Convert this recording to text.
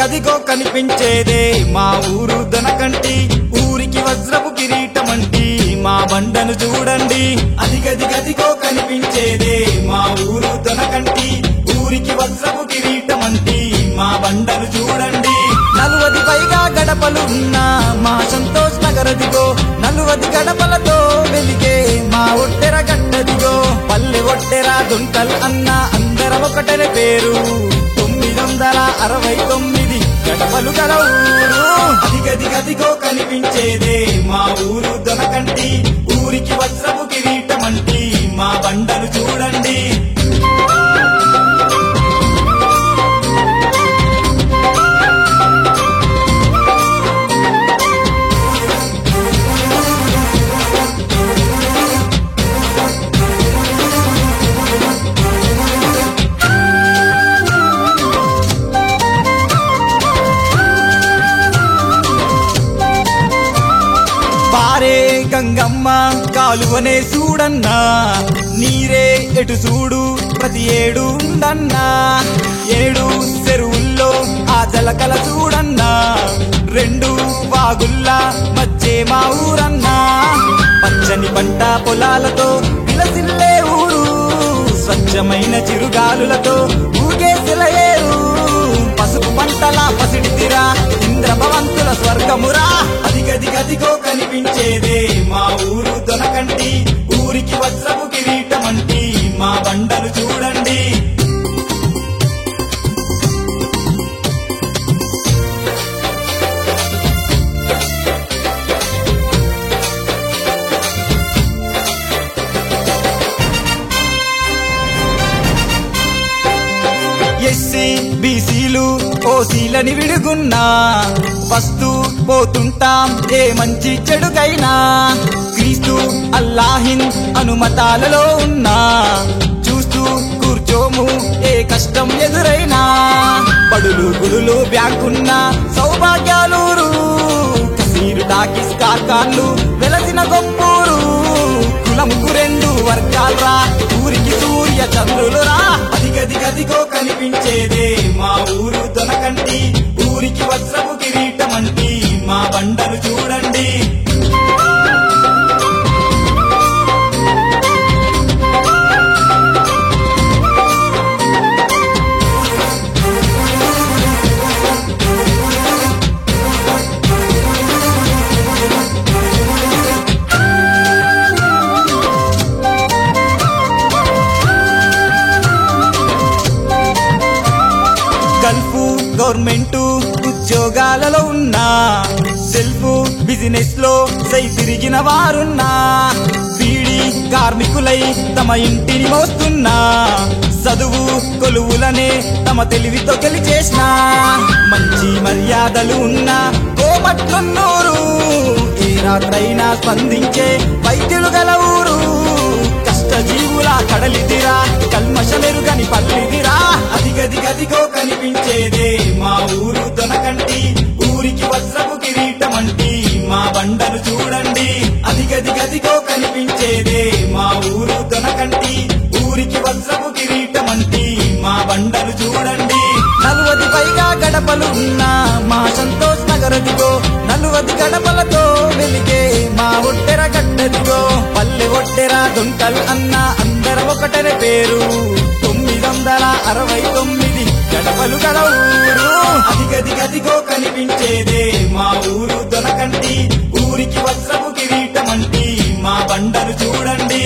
అదిగదిగో కనిపించేదే మా ఊరు దొనకంటి, ఊరికి వజ్రపు కిరీటమంటి మా బండను చూడండి. అదిగదిగదిగో కనిపించేదే మా ఊరు దొనకంటి, ఊరికి వజ్రపు కిరీటమంటి మా బండను చూడండి. 40 పైగా గడపలున్న మా సంతోష్ నగరదిగో, 40 గడపలతో వెలిగే మా ఒట్టెర గడ్డదిగో. పల్లె ఒట్టెర దుంకల్ అన్న అందరం ఒకటనే పేరు, 969 గడపలు గల ఊరు. అదిగదిగదిగో కనిపించేదే మా ఊరు దొనకంటి, ఊరికి వజ్రపు కిరీటమంటి మా బండను చూడండి. పారే గంగమ్మ కాలువనే చూడన్నా, నీరే ఎటు చూడు ప్రతి ఏడు ఉండన్నా. 7 చెరువుల్లో ఆ జలకల చూడన్నా, 2 వాగుల్లా మధ్యే మా ఊరన్నా. పచ్చని పంట పొలాలతో విలసిల్లే ఊరు, స్వచ్ఛమైన చిరుగాలులతో ఊగే సెలయేరు. పసుపు పంటల పసిడితిరా ఇంద్రభవంతుల స్వర్గమురా. అదిగదిగదిగో కనిపించేదే మా ఊరు దొనకంటి, ఊరికి వజ్రపు కిరీటమంటి మా బండను చూడండి. ఎస్సీ బీసీలు ఓసీలని విడుగున్నా, వస్తూ పోతుంటాం ఏ మంచి చెడుకైనా. క్రీస్తు అల్లాహిన్ అనుమతాలలో ఉన్నా, చూస్తూ కూర్చోము ఏ కష్టం ఎదురైనా. బడులు గుడులు బ్యాంకున్న సౌభాగ్యాలూరు, కసీరు టాకీస్ కార్ఖాన్లు వెలసిన గొప్పూరు. కులముకు 2 వర్గాలరా, ఊరికి సూర్య చంద్రులురా. అదిగదిగదిగో కనిపించేదే మా ఊరు దొనకంటి, ఊరికి వజ్రపు కిరీటమంటి మా బండను చూడండి. గల్ఫ్ గవర్నమెంట్ ఉద్యోగాలలో ఉన్నా, సెల్ఫ్ బిజినెస్ లో సై తిరిగిన వారున్నా. బీడీ కార్మికులై తమ ఇంటిని మోస్తున్నా, చదువు కొలువులనే తమ తెలివితో గెలిచేసిన. మంచి మర్యాదలు ఉన్న కోమట్లున్నూరు, ఏ రాత్రైనా స్పందించే వైద్యులు గల ఊరు. కష్టజీవుల కడలిదిరా, కల్మషమెరుగని పల్లిదిరా. అదిగదిగదిగో కనిపించేదే మా ఊరు దొనకంటి, ఊరికి వజ్రపు కిరీటమంటి మా బండను చూడండి. అదిగదిగదిగో కనిపించేదే మా ఊరు దొనకంటి, ఊరికి వజ్రపు కిరీటమంటి మా బండను చూడండి. 40 పైగా గడపలు ఉన్న మా సంతోష్ నగరదిగో, 40 గడపలతో వెలిగే మా ఒట్టెర గడ్డదిగో. పల్లె ఒట్టెర దుంకల్ అన్న అందరం ఒకటనే పేరు, 969 గడపలు గల ఊరు. అదిగదిగదిగో కనిపించేదే మా ఊరు దొనకంటి, ఊరికి వజ్రపు కిరీటమంటి మా బండను చూడండి.